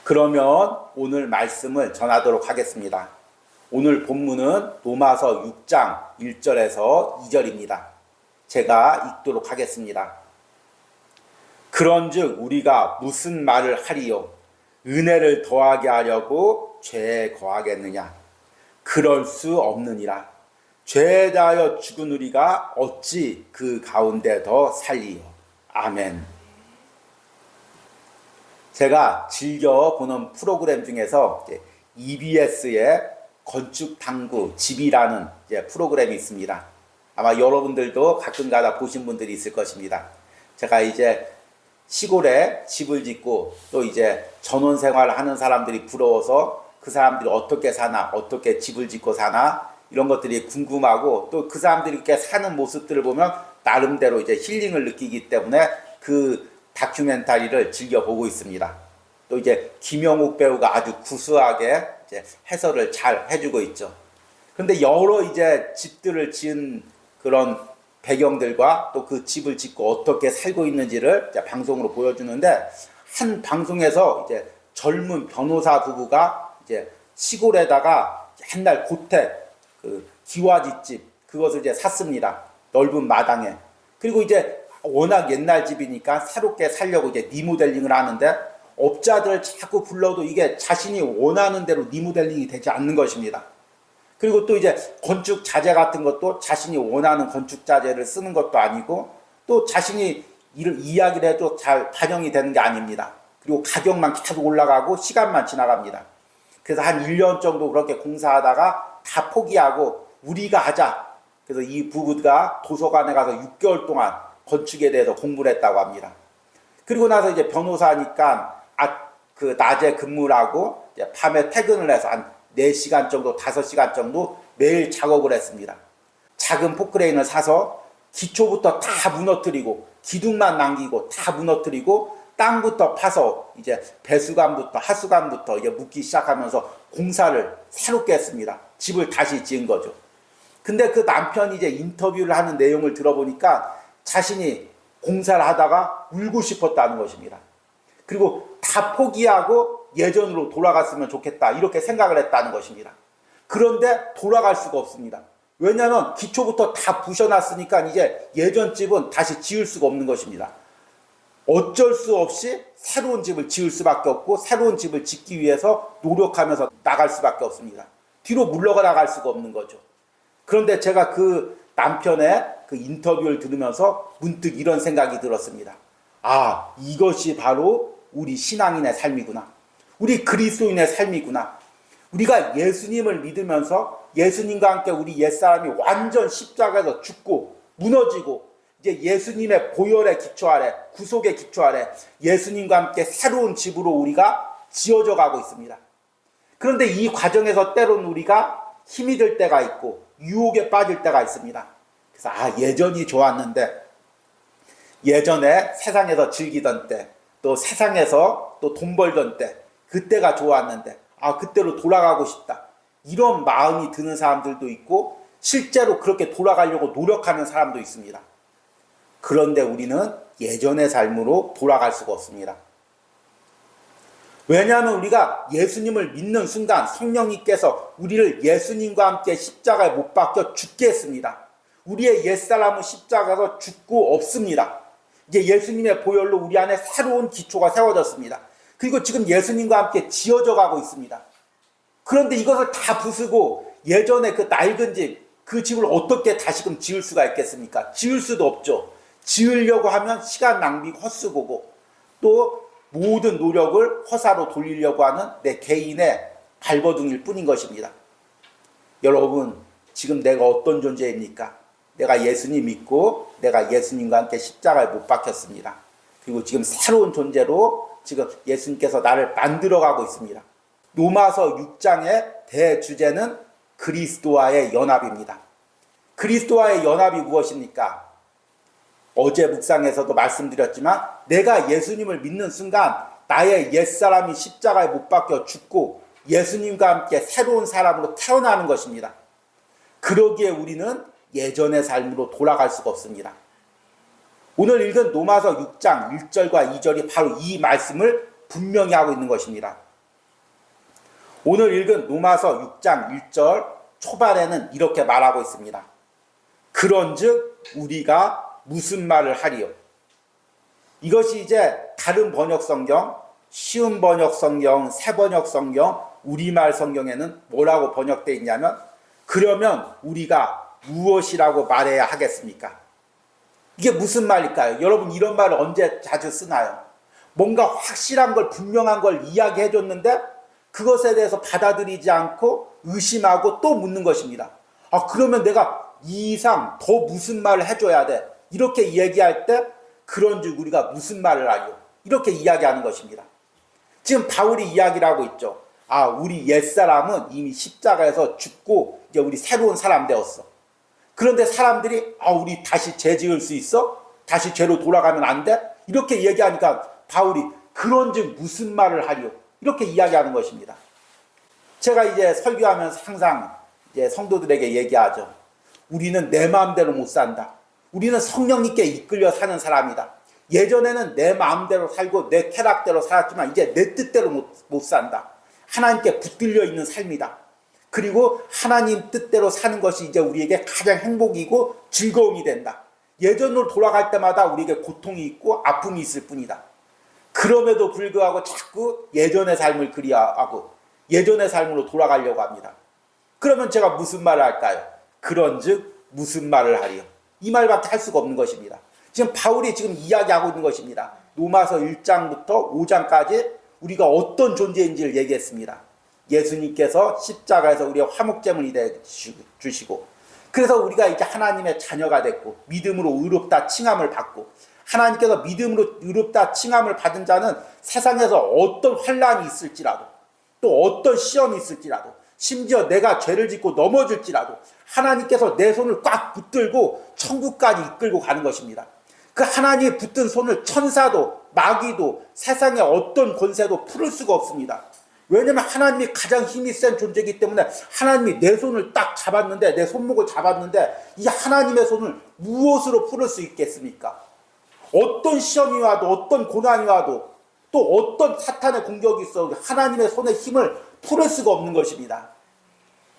그러면 오늘 말씀을 전하도록 하겠습니다. 오늘 본문은 로마서 6장 1절에서 2절입니다. 제가 읽도록 하겠습니다. 그런즉 우리가 무슨 말을 하리요? 은혜를 더하게 하려고 죄에 거하겠느냐? 그럴 수 없느니라. 죄에 대하여 죽은 우리가 어찌 그 가운데 더 살리요? 아멘. 제가 즐겨 보는 프로그램 중에서 EBS의 건축당구 집이라는 프로그램이 있습니다. 아마 여러분들도 가끔가다 보신 분들이 있을 것입니다. 제가 이제 시골에 집을 짓고 또 이제 전원 생활을 하는 사람들이 부러워서 그 사람들이 어떻게 사나, 어떻게 집을 짓고 사나 이런 것들이 궁금하고 또 그 사람들이 이렇게 사는 모습들을 보면 나름대로 이제 힐링을 느끼기 때문에 그 다큐멘터리를 즐겨 보고 있습니다. 또 이제 김영욱 배우가 아주 구수하게 이제 해설을 잘 해주고 있죠. 그런데 여러 이제 집들을 지은 그런 배경들과 또 그 집을 짓고 어떻게 살고 있는지를 이제 방송으로 보여주는데 한 방송에서 이제 젊은 변호사 부부가 이제 시골에다가 옛날 고택 그 기와집집 그것을 이제 샀습니다. 넓은 마당에. 그리고 이제 워낙 옛날 집이니까 새롭게 살려고 이제 리모델링을 하는데 업자들을 자꾸 불러도 이게 자신이 원하는 대로 리모델링이 되지 않는 것입니다. 그리고 또 이제 건축 자재 같은 것도 자신이 원하는 건축 자재를 쓰는 것도 아니고 또 자신이 이야기를 해도 잘 반영이 되는 게 아닙니다. 그리고 가격만 계속 올라가고 시간만 지나갑니다. 그래서 한 1년 정도 그렇게 공사하다가 다 포기하고 우리가 하자. 그래서 이 부부가 도서관에 가서 6개월 동안 건축에 대해서 공부를 했다고 합니다. 그리고 나서 이제 변호사니까 그 낮에 근무를 하고 이제 밤에 퇴근을 해서 한 4시간 정도, 5시간 정도 매일 작업을 했습니다. 작은 포크레인을 사서 기초부터 다 무너뜨리고 기둥만 남기고 다 무너뜨리고 땅부터 파서 이제 배수관부터 하수관부터 이제 묻기 시작하면서 공사를 새롭게 했습니다. 집을 다시 지은 거죠. 근데 그 남편이 이제 인터뷰를 하는 내용을 들어보니까 자신이 공사를 하다가 울고 싶었다는 것입니다. 그리고 다 포기하고 예전으로 돌아갔으면 좋겠다 이렇게 생각을 했다는 것입니다. 그런데 돌아갈 수가 없습니다. 왜냐하면 기초부터 다 부셔놨으니까 이제 예전 집은 다시 지을 수가 없는 것입니다. 어쩔 수 없이 새로운 집을 지을 수밖에 없고 새로운 집을 짓기 위해서 노력하면서 나갈 수밖에 없습니다. 뒤로 물러가 나갈 수가 없는 거죠. 그런데 제가 그 남편의 그 인터뷰를 들으면서 문득 이런 생각이 들었습니다. 아, 이것이 바로 우리 신앙인의 삶이구나. 우리 그리스도인의 삶이구나. 우리가 예수님을 믿으면서 예수님과 함께 우리 옛사람이 완전 십자가에서 죽고 무너지고 이제 예수님의 보혈의 기초 아래, 구속의 기초 아래 예수님과 함께 새로운 집으로 우리가 지어져 가고 있습니다. 그런데 이 과정에서 때로는 우리가 힘이 들 때가 있고 유혹에 빠질 때가 있습니다. 그래서 예전이 좋았는데 예전에 세상에서 즐기던 때 또 세상에서 또 돈 벌던 때 그때가 좋았는데 그때로 돌아가고 싶다. 이런 마음이 드는 사람들도 있고 실제로 그렇게 돌아가려고 노력하는 사람도 있습니다. 그런데 우리는 예전의 삶으로 돌아갈 수가 없습니다. 왜냐하면 우리가 예수님을 믿는 순간 성령님께서 우리를 예수님과 함께 십자가에 못 박혀 죽게 했습니다. 우리의 옛사람은 십자가에서 죽고 없습니다. 이제 예수님의 보혈로 우리 안에 새로운 기초가 세워졌습니다. 그리고 지금 예수님과 함께 지어져 가고 있습니다. 그런데 이것을 다 부수고 예전에 그 낡은 집, 그 집을 어떻게 다시금 지을 수가 있겠습니까? 지을 수도 없죠. 지으려고 하면 시간 낭비고 헛수고고 또 모든 노력을 허사로 돌리려고 하는 내 개인의 발버둥일 뿐인 것입니다. 여러분, 지금 내가 어떤 존재입니까? 내가 예수님 믿고 내가 예수님과 함께 십자가에 못 박혔습니다. 그리고 지금 새로운 존재로 지금 예수님께서 나를 만들어가고 있습니다. 로마서 6장의 대주제는 그리스도와의 연합입니다. 그리스도와의 연합이 무엇입니까? 어제 묵상에서도 말씀드렸지만 내가 예수님을 믿는 순간 나의 옛사람이 십자가에 못 박혀 죽고 예수님과 함께 새로운 사람으로 태어나는 것입니다. 그러기에 우리는 예전의 삶으로 돌아갈 수가 없습니다. 오늘 읽은 로마서 6장 1절과 2절이 바로 이 말씀을 분명히 하고 있는 것입니다. 오늘 읽은 로마서 6장 1절 초반에는 이렇게 말하고 있습니다. 그런즉 우리가 무슨 말을 하리요? 이것이 이제 다른 번역 성경, 쉬운 번역 성경, 새 번역 성경, 우리말 성경에는 뭐라고 번역되어 있냐면 그러면 우리가 무엇이라고 말해야 하겠습니까? 이게 무슨 말일까요? 여러분 이런 말을 언제 자주 쓰나요? 뭔가 확실한 걸 분명한 걸 이야기해 줬는데 그것에 대해서 받아들이지 않고 의심하고 또 묻는 것입니다. 그러면 내가 이 이상 더 무슨 말을 해줘야 돼? 이렇게 얘기할 때 그런즉 우리가 무슨 말을 하요? 이렇게 이야기하는 것입니다. 지금 바울이 이야기를 하고 있죠. 우리 옛사람은 이미 십자가에서 죽고 이제 우리 새로운 사람 되었어. 그런데 사람들이 우리 다시 죄 지을 수 있어? 다시 죄로 돌아가면 안 돼? 이렇게 얘기하니까 바울이 그런즉 무슨 말을 하리요? 이렇게 이야기하는 것입니다. 제가 이제 설교하면서 항상 이제 성도들에게 얘기하죠. 우리는 내 마음대로 못 산다. 우리는 성령님께 이끌려 사는 사람이다. 예전에는 내 마음대로 살고 내 쾌락대로 살았지만 이제 내 뜻대로 못 산다. 하나님께 붙들려 있는 삶이다. 그리고 하나님 뜻대로 사는 것이 이제 우리에게 가장 행복이고 즐거움이 된다. 예전으로 돌아갈 때마다 우리에게 고통이 있고 아픔이 있을 뿐이다. 그럼에도 불구하고 자꾸 예전의 삶을 그리워하고 예전의 삶으로 돌아가려고 합니다. 그러면 제가 무슨 말을 할까요? 그런즉 무슨 말을 하리요? 이 말밖에 할 수가 없는 것입니다. 지금 바울이 지금 이야기하고 있는 것입니다. 로마서 1장부터 5장까지 우리가 어떤 존재인지를 얘기했습니다. 예수님께서 십자가에서 우리의 화목제물이 되주시고 그래서 우리가 이제 하나님의 자녀가 됐고 믿음으로 의롭다 칭함을 받고 하나님께서 믿음으로 의롭다 칭함을 받은 자는 세상에서 어떤 환난이 있을지라도 또 어떤 시험이 있을지라도 심지어 내가 죄를 짓고 넘어질지라도 하나님께서 내 손을 꽉 붙들고 천국까지 이끌고 가는 것입니다. 그 하나님이 붙든 손을 천사도 마귀도 세상의 어떤 권세도 풀을 수가 없습니다. 왜냐하면 하나님이 가장 힘이 센 존재이기 때문에 하나님이 내 손을 딱 잡았는데 내 손목을 잡았는데 이 하나님의 손을 무엇으로 풀을 수 있겠습니까? 어떤 시험이 와도 어떤 고난이 와도 또 어떤 사탄의 공격이 있어도 하나님의 손의 힘을 풀을 수가 없는 것입니다.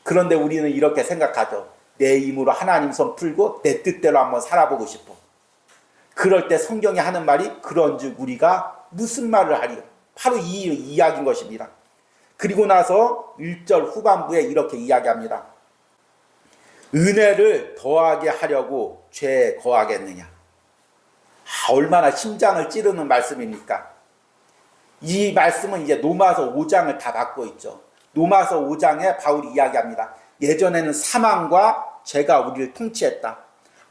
그런데 우리는 이렇게 생각하죠. 내 힘으로 하나님 손 풀고 내 뜻대로 한번 살아보고 싶어. 그럴 때 성경이 하는 말이 그런즉 우리가 무슨 말을 하리요? 바로 이 이야기인 것입니다. 그리고 나서 1절 후반부에 이렇게 이야기합니다. 은혜를 더하게 하려고 죄에 거하겠느냐? 얼마나 심장을 찌르는 말씀입니까? 이 말씀은 이제 로마서 5장을 다 받고 있죠. 로마서 5장에 바울이 이야기합니다. 예전에는 사망과 죄가 우리를 통치했다.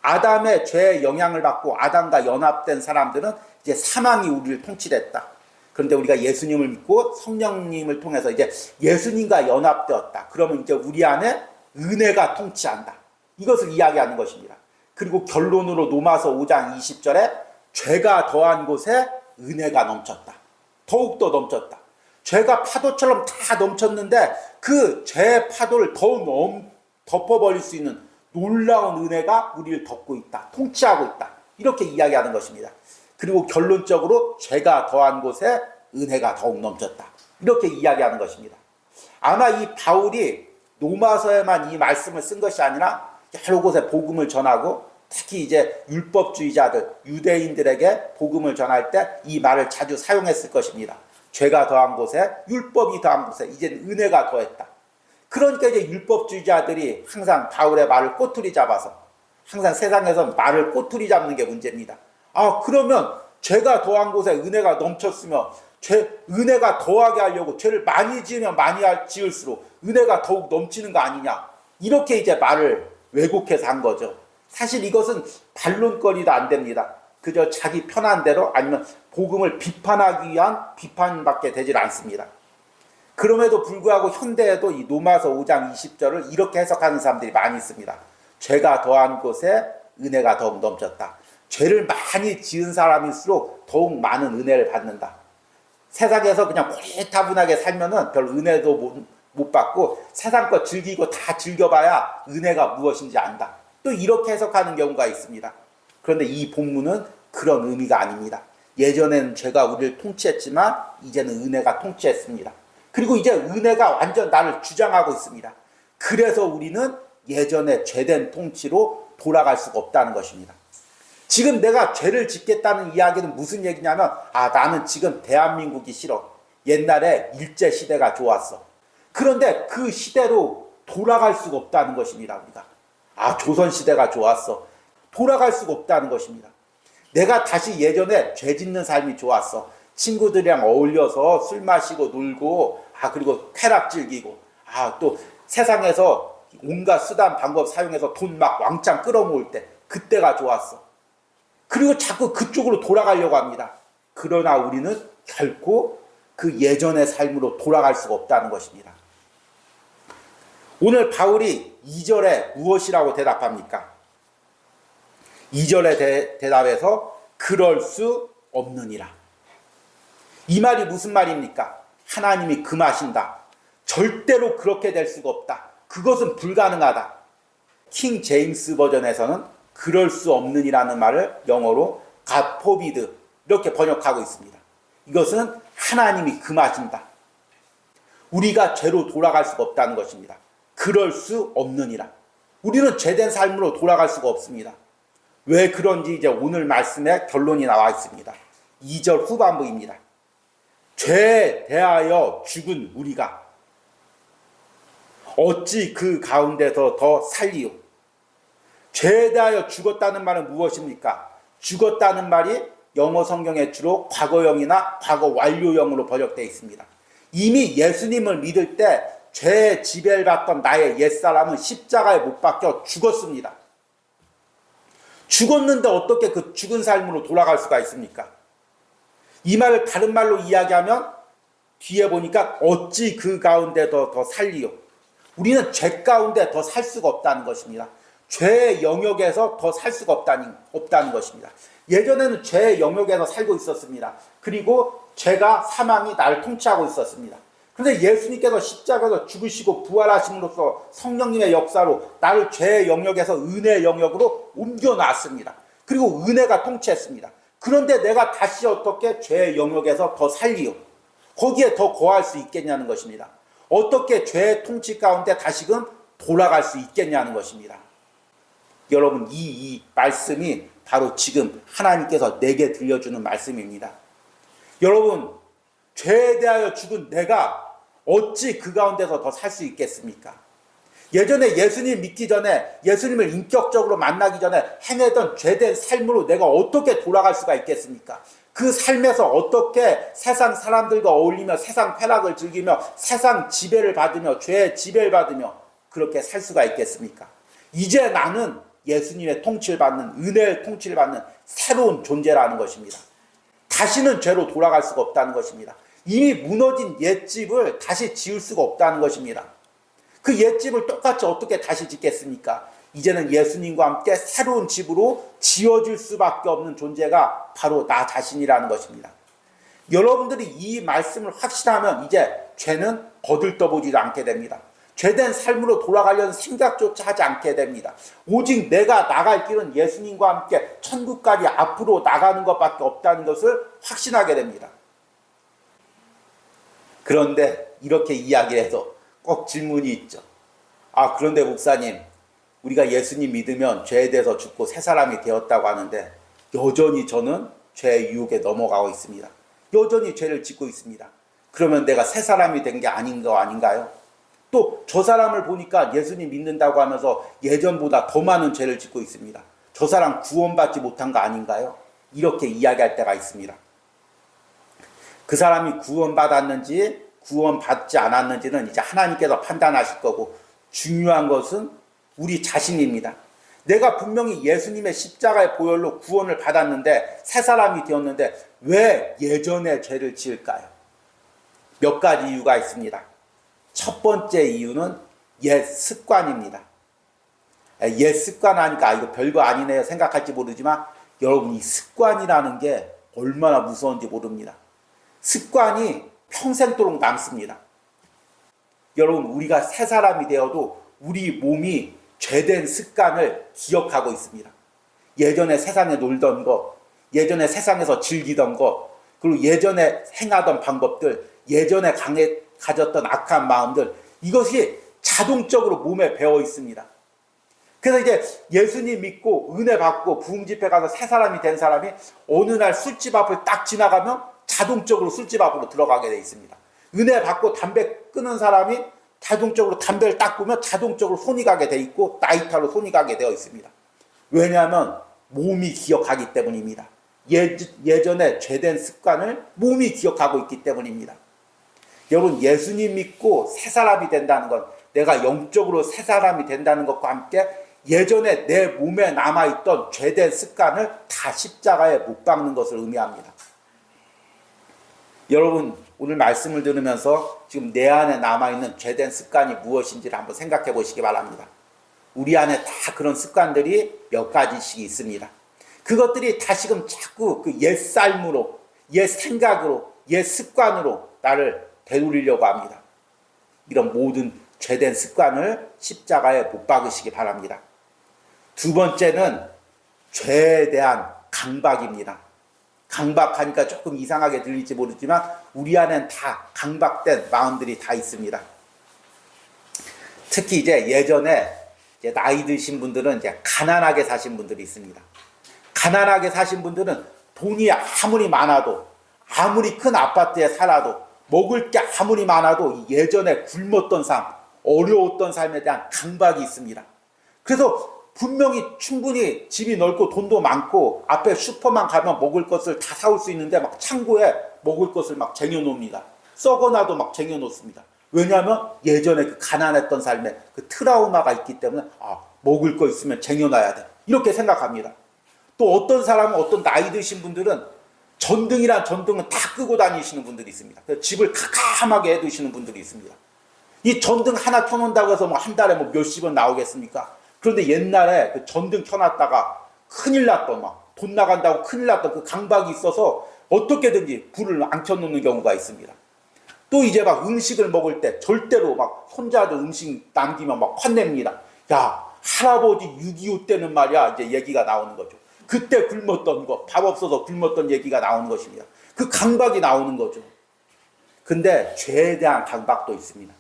아담의 죄의 영향을 받고 아담과 연합된 사람들은 이제 사망이 우리를 통치했다. 그런데 우리가 예수님을 믿고 성령님을 통해서 이제 예수님과 연합되었다. 그러면 이제 우리 안에 은혜가 통치한다. 이것을 이야기하는 것입니다. 그리고 결론으로 로마서 5장 20절에 죄가 더한 곳에 은혜가 넘쳤다. 더욱더 넘쳤다. 죄가 파도처럼 다 넘쳤는데 그 죄의 파도를 더 덮어버릴 수 있는 놀라운 은혜가 우리를 덮고 있다. 통치하고 있다. 이렇게 이야기하는 것입니다. 그리고 결론적으로 죄가 더한 곳에 은혜가 더욱 넘쳤다. 이렇게 이야기하는 것입니다. 아마 이 바울이 로마서에만 이 말씀을 쓴 것이 아니라 여러 곳에 복음을 전하고 특히 이제 율법주의자들, 유대인들에게 복음을 전할 때 이 말을 자주 사용했을 것입니다. 죄가 더한 곳에 율법이 더한 곳에 이제는 은혜가 더했다. 그러니까 이제 율법주의자들이 항상 바울의 말을 꼬투리 잡아서 항상 세상에서 말을 꼬투리 잡는 게 문제입니다. 그러면 죄가 더한 곳에 은혜가 넘쳤으면 은혜가 더하게 하려고 죄를 많이 지으면 많이 지을수록 은혜가 더욱 넘치는 거 아니냐. 이렇게 이제 말을 왜곡해서 한 거죠. 사실 이것은 반론거리도 안 됩니다. 그저 자기 편한 대로 아니면 복음을 비판하기 위한 비판밖에 되질 않습니다. 그럼에도 불구하고 현대에도 이 로마서 5장 20절을 이렇게 해석하는 사람들이 많이 있습니다. 죄가 더한 곳에 은혜가 더욱 넘쳤다. 죄를 많이 지은 사람일수록 더욱 많은 은혜를 받는다. 세상에서 그냥 고리타분하게 살면은 별 은혜도 못 받고 세상 거 즐기고 다 즐겨봐야 은혜가 무엇인지 안다. 또 이렇게 해석하는 경우가 있습니다. 그런데 이 본문은 그런 의미가 아닙니다. 예전에는 죄가 우리를 통치했지만 이제는 은혜가 통치했습니다. 그리고 이제 은혜가 완전 나를 주장하고 있습니다. 그래서 우리는 예전의 죄된 통치로 돌아갈 수가 없다는 것입니다. 지금 내가 죄를 짓겠다는 이야기는 무슨 얘기냐면, 나는 지금 대한민국이 싫어. 옛날에 일제시대가 좋았어. 그런데 그 시대로 돌아갈 수가 없다는 것입니다. 우리가 조선시대가 좋았어. 돌아갈 수가 없다는 것입니다. 내가 다시 예전에 죄 짓는 삶이 좋았어. 친구들이랑 어울려서 술 마시고 놀고, 그리고 쾌락 즐기고, 또 세상에서 온갖 수단 방법 사용해서 돈 막 왕창 끌어모을 때, 그때가 좋았어. 그리고 자꾸 그쪽으로 돌아가려고 합니다. 그러나 우리는 결코 그 예전의 삶으로 돌아갈 수가 없다는 것입니다. 오늘 바울이 2절에 무엇이라고 대답합니까? 2절에 대답해서 그럴 수 없느니라. 이 말이 무슨 말입니까? 하나님이 금하신다. 절대로 그렇게 될 수가 없다. 그것은 불가능하다. 킹 제임스 버전에서는 그럴 수 없느니라는 말을 영어로 God forbid 이렇게 번역하고 있습니다. 이것은 하나님이 금하신다. 우리가 죄로 돌아갈 수가 없다는 것입니다. 그럴 수 없느니라. 우리는 죄된 삶으로 돌아갈 수가 없습니다. 왜 그런지 이제 오늘 말씀에 결론이 나와 있습니다. 2절 후반부입니다. 죄에 대하여 죽은 우리가 어찌 그 가운데서 더 살리요. 죄에 대하여 죽었다는 말은 무엇입니까? 죽었다는 말이 영어 성경에 주로 과거형이나 과거 완료형으로 번역되어 있습니다. 이미 예수님을 믿을 때 죄의 지배를 받던 나의 옛사람은 십자가에 못 박혀 죽었습니다. 죽었는데 어떻게 그 죽은 삶으로 돌아갈 수가 있습니까? 이 말을 다른 말로 이야기하면 뒤에 보니까 어찌 그 가운데 더 살리요. 우리는 죄 가운데 더 살 수가 없다는 것입니다. 죄의 영역에서 더 살 수가 없다는 것입니다. 예전에는 죄의 영역에서 살고 있었습니다. 그리고 죄가 사망이 나를 통치하고 있었습니다. 그런데 예수님께서 십자가에서 죽으시고 부활하심으로써 성령님의 역사로 나를 죄의 영역에서 은혜의 영역으로 옮겨놨습니다. 그리고 은혜가 통치했습니다. 그런데 내가 다시 어떻게 죄의 영역에서 더 살리요? 거기에 더 거할 수 있겠냐는 것입니다. 어떻게 죄의 통치 가운데 다시금 돌아갈 수 있겠냐는 것입니다. 여러분, 이 말씀이 바로 지금 하나님께서 내게 들려주는 말씀입니다. 여러분, 죄에 대하여 죽은 내가 어찌 그 가운데서 더 살 수 있겠습니까? 예전에 예수님 믿기 전에, 예수님을 인격적으로 만나기 전에 행하던 죄된 삶으로 내가 어떻게 돌아갈 수가 있겠습니까? 그 삶에서 어떻게 세상 사람들과 어울리며 세상 쾌락을 즐기며 세상 지배를 받으며 죄의 지배를 받으며 그렇게 살 수가 있겠습니까? 이제 나는 예수님의 통치를 받는, 은혜의 통치를 받는 새로운 존재라는 것입니다. 다시는 죄로 돌아갈 수가 없다는 것입니다. 이미 무너진 옛집을 다시 지을 수가 없다는 것입니다. 그 옛집을 똑같이 어떻게 다시 짓겠습니까? 이제는 예수님과 함께 새로운 집으로 지어질 수밖에 없는 존재가 바로 나 자신이라는 것입니다. 여러분들이 이 말씀을 확신하면 이제 죄는 거들떠보지도 않게 됩니다. 죄된 삶으로 돌아가려는 생각조차 하지 않게 됩니다. 오직 내가 나갈 길은 예수님과 함께 천국까지 앞으로 나가는 것밖에 없다는 것을 확신하게 됩니다. 그런데 이렇게 이야기를 해서 꼭 질문이 있죠. 그런데 목사님, 우리가 예수님 믿으면 죄에 대해서 죽고 새 사람이 되었다고 하는데 여전히 저는 죄의 유혹에 넘어가고 있습니다. 여전히 죄를 짓고 있습니다. 그러면 내가 새 사람이 된 게 아닌가요? 또 저 사람을 보니까 예수님 믿는다고 하면서 예전보다 더 많은 죄를 짓고 있습니다. 저 사람 구원받지 못한 거 아닌가요? 이렇게 이야기할 때가 있습니다. 그 사람이 구원받았는지 구원받지 않았는지는 이제 하나님께서 판단하실 거고, 중요한 것은 우리 자신입니다. 내가 분명히 예수님의 십자가의 보혈로 구원을 받았는데 새 사람이 되었는데 왜 예전의 죄를 지을까요? 몇 가지 이유가 있습니다. 첫 번째 이유는 옛 습관입니다. 옛 습관 하니까 이거 별거 아니네요 생각할지 모르지만 여러분, 이 습관이라는 게 얼마나 무서운지 모릅니다. 습관이 평생도록 남습니다. 여러분, 우리가 새 사람이 되어도 우리 몸이 죄된 습관을 기억하고 있습니다. 예전에 세상에 놀던 것, 예전에 세상에서 즐기던 것, 그리고 예전에 행하던 방법들, 예전에 가졌던 악한 마음들, 이것이 자동적으로 몸에 배어 있습니다. 그래서 이제 예수님 믿고 은혜 받고 부흥 집회 가서 새 사람이 된 사람이 어느 날 술집 앞을 딱 지나가면 자동적으로 술집 앞으로 들어가게 돼 있습니다. 은혜 받고 담배 끊은 사람이 자동적으로 담배를 딱 보면 자동적으로 손이 가게 돼 있고 라이터로 손이 가게 되어 있습니다. 왜냐하면 몸이 기억하기 때문입니다. 예전에 죄된 습관을 몸이 기억하고 있기 때문입니다. 여러분, 예수님 믿고 새 사람이 된다는 건 내가 영적으로 새 사람이 된다는 것과 함께 예전에 내 몸에 남아있던 죄된 습관을 다 십자가에 못 박는 것을 의미합니다. 여러분, 오늘 말씀을 들으면서 지금 내 안에 남아있는 죄된 습관이 무엇인지를 한번 생각해 보시기 바랍니다. 우리 안에 다 그런 습관들이 몇 가지씩 있습니다. 그것들이 다시금 자꾸 그 옛 삶으로, 옛 생각으로, 옛 습관으로 나를 되돌리려고 합니다. 이런 모든 죄된 습관을 십자가에 못 박으시기 바랍니다. 두 번째는 죄에 대한 강박입니다. 강박하니까 조금 이상하게 들릴지 모르지만 우리 안엔 다 강박된 마음들이 다 있습니다. 특히 이제 예전에 이제 나이 드신 분들은 이제 가난하게 사신 분들이 있습니다. 가난하게 사신 분들은 돈이 아무리 많아도, 아무리 큰 아파트에 살아도, 먹을 게 아무리 많아도 예전에 굶었던 삶, 어려웠던 삶에 대한 강박이 있습니다. 그래서 분명히 충분히 집이 넓고 돈도 많고 앞에 슈퍼만 가면 먹을 것을 다 사올 수 있는데 막 창고에 먹을 것을 막 쟁여놓습니다. 썩어나도 막 쟁여놓습니다. 왜냐하면 예전에 그 가난했던 삶에 그 트라우마가 있기 때문에 먹을 거 있으면 쟁여놔야 돼. 이렇게 생각합니다. 또 어떤 사람은, 어떤 나이 드신 분들은 전등이란 전등은 다 끄고 다니시는 분들이 있습니다. 그래서 집을 캄캄하게 해두시는 분들이 있습니다. 이 전등 하나 켜놓는다고 해서 뭐 한 달에 뭐 몇십 원 나오겠습니까? 그런데 옛날에 그 전등 켜놨다가 큰일 났던, 막 돈 나간다고 큰일 났던 그 강박이 있어서 어떻게든지 불을 안 켜놓는 경우가 있습니다. 또 이제 막 음식을 먹을 때 절대로 막 손자들 음식 남기면 막 혼냅니다. 야, 할아버지 6.25 때는 말이야, 이제 얘기가 나오는 거죠. 그때 굶었던 거, 밥 없어서 굶었던 얘기가 나오는 것입니다. 그 강박이 나오는 거죠. 근데 죄에 대한 강박도 있습니다.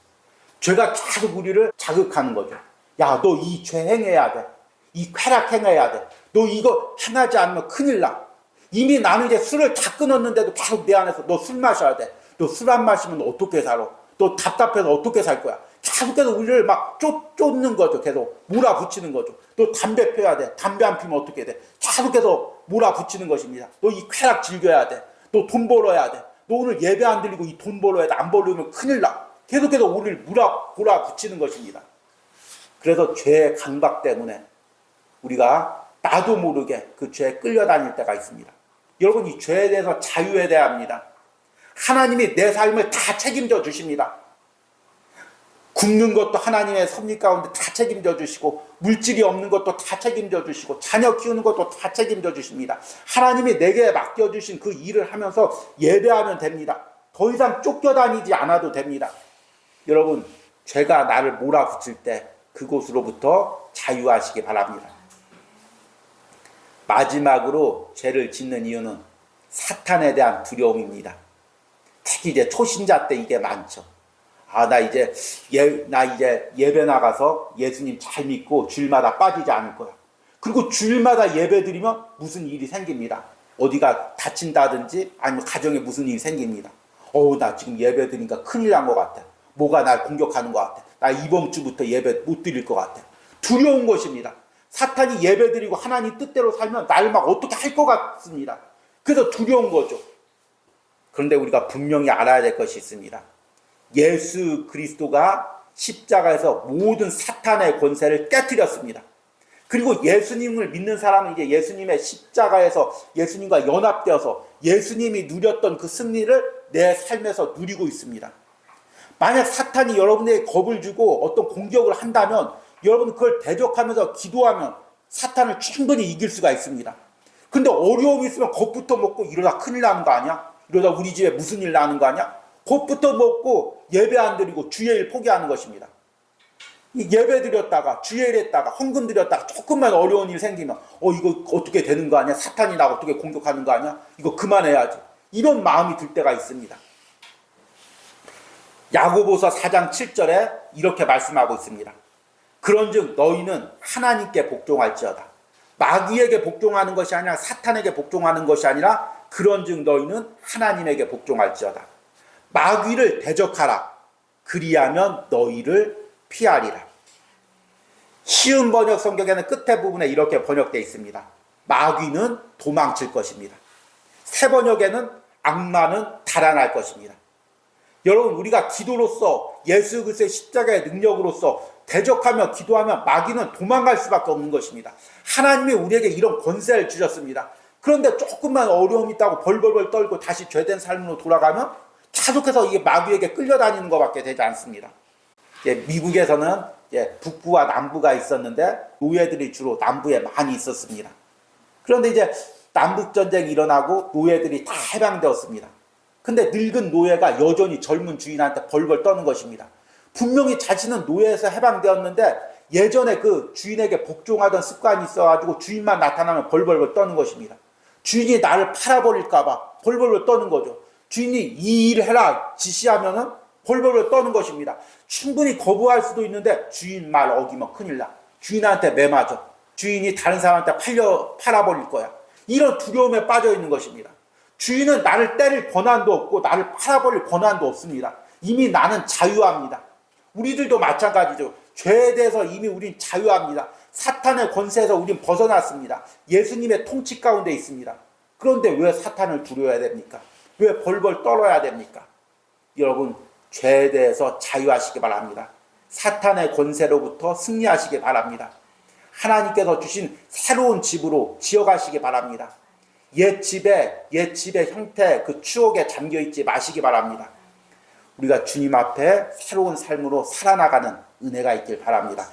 죄가 계속 우리를 자극하는 거죠. 야, 너 이 죄 행해야 돼. 이 쾌락 행해야 돼. 너 이거 행하지 않으면 큰일 나. 이미 나는 이제 술을 다 끊었는데도 계속 내 안에서 너 술 마셔야 돼. 너 술 안 마시면 어떻게 살아? 너 답답해서 어떻게 살 거야? 계속해서 우리를 막 쫓는 거죠. 계속 몰아붙이는 거죠. 너 담배 펴야 돼. 담배 안 피면 어떻게 돼? 계속해서 몰아붙이는 것입니다. 너 이 쾌락 즐겨야 돼. 너 돈 벌어야 돼. 너 오늘 예배 안 드리고 이 돈 벌어야 돼. 안 벌려면 큰일 나. 계속해서 우리를 몰아붙이는 것입니다. 그래서 죄의 강박 때문에 우리가 나도 모르게 그 죄에 끌려다닐 때가 있습니다. 여러분, 이 죄에 대해서 자유해야 합니다. 하나님이 내 삶을 다 책임져 주십니다. 굶는 것도 하나님의 섭리 가운데 다 책임져 주시고, 물질이 없는 것도 다 책임져 주시고, 자녀 키우는 것도 다 책임져 주십니다. 하나님이 내게 맡겨주신 그 일을 하면서 예배하면 됩니다. 더 이상 쫓겨다니지 않아도 됩니다. 여러분, 죄가 나를 몰아붙일 때 그곳으로부터 자유하시기 바랍니다. 마지막으로 죄를 짓는 이유는 사탄에 대한 두려움입니다. 특히 이제 초신자 때 이게 많죠. 나 이제 예배 나가서 예수님 잘 믿고 주일마다 빠지지 않을 거야. 그리고 주일마다 예배 드리면 무슨 일이 생깁니다. 어디가 다친다든지 아니면 가정에 무슨 일이 생깁니다. 나 지금 예배 드리니까 큰일 난 것 같아. 뭐가 날 공격하는 것 같아. 나 이번 주부터 예배 못 드릴 것 같아. 두려운 것입니다. 사탄이 예배 드리고 하나님 뜻대로 살면 날 막 어떻게 할 것 같습니다. 그래서 두려운 거죠. 그런데 우리가 분명히 알아야 될 것이 있습니다. 예수 그리스도가 십자가에서 모든 사탄의 권세를 깨뜨렸습니다. 그리고 예수님을 믿는 사람은 이제 예수님의 십자가에서 예수님과 연합되어서 예수님이 누렸던 그 승리를 내 삶에서 누리고 있습니다. 만약 사탄이 여러분에게 겁을 주고 어떤 공격을 한다면 여러분 그걸 대적하면서 기도하면 사탄을 충분히 이길 수가 있습니다. 근데 어려움이 있으면 겁부터 먹고 이러다 큰일 나는 거 아니야? 이러다 우리 집에 무슨 일 나는 거 아니야? 겁부터 먹고 예배 안 드리고 주일 포기하는 것입니다. 예배 드렸다가 주일 했다가 헌금 드렸다가 조금만 어려운 일 생기면 이거 어떻게 되는 거 아니야? 사탄이 나 어떻게 공격하는 거 아니야? 이거 그만해야지. 이런 마음이 들 때가 있습니다. 야고보서 4장 7절에 이렇게 말씀하고 있습니다. 그런즉 너희는 하나님께 복종할지어다. 마귀에게 복종하는 것이 아니라 사탄에게 복종하는 것이 아니라 그런즉 너희는 하나님에게 복종할지어다. 마귀를 대적하라. 그리하면 너희를 피하리라. 쉬운 번역 성경에는 끝에 부분에 이렇게 번역되어 있습니다. 마귀는 도망칠 것입니다. 새 번역에는 악마는 달아날 것입니다. 여러분, 우리가 기도로서 예수 그리스도의 십자가의 능력으로서 대적하며 기도하면 마귀는 도망갈 수밖에 없는 것입니다. 하나님이 우리에게 이런 권세를 주셨습니다. 그런데 조금만 어려움이 있다고 벌벌벌 떨고 다시 죄된 삶으로 돌아가면 계속해서 이게 마귀에게 끌려다니는 것밖에 되지 않습니다. 미국에서는 북부와 남부가 있었는데 노예들이 주로 남부에 많이 있었습니다. 그런데 이제 남북전쟁이 일어나고 노예들이 다 해방되었습니다. 근데 늙은 노예가 여전히 젊은 주인한테 벌벌 떠는 것입니다. 분명히 자신은 노예에서 해방되었는데 예전에 그 주인에게 복종하던 습관이 있어가지고 주인만 나타나면 벌벌벌 떠는 것입니다. 주인이 나를 팔아버릴까봐 벌벌벌 떠는 거죠. 주인이 이 일을 해라 지시하면은 벌벌벌 떠는 것입니다. 충분히 거부할 수도 있는데 주인 말 어기면 큰일 나. 주인한테 매맞아. 주인이 다른 사람한테 팔아버릴 거야. 이런 두려움에 빠져 있는 것입니다. 주인은 나를 때릴 권한도 없고 나를 팔아버릴 권한도 없습니다. 이미 나는 자유합니다. 우리들도 마찬가지죠. 죄에 대해서 이미 우린 자유합니다. 사탄의 권세에서 우린 벗어났습니다. 예수님의 통치 가운데 있습니다. 그런데 왜 사탄을 두려워해야 됩니까? 왜 벌벌 떨어야 됩니까? 여러분, 죄에 대해서 자유하시기 바랍니다. 사탄의 권세로부터 승리하시기 바랍니다. 하나님께서 주신 새로운 집으로 지어가시기 바랍니다. 옛 집의 형태, 그 추억에 잠겨있지 마시기 바랍니다. 우리가 주님 앞에 새로운 삶으로 살아나가는 은혜가 있길 바랍니다.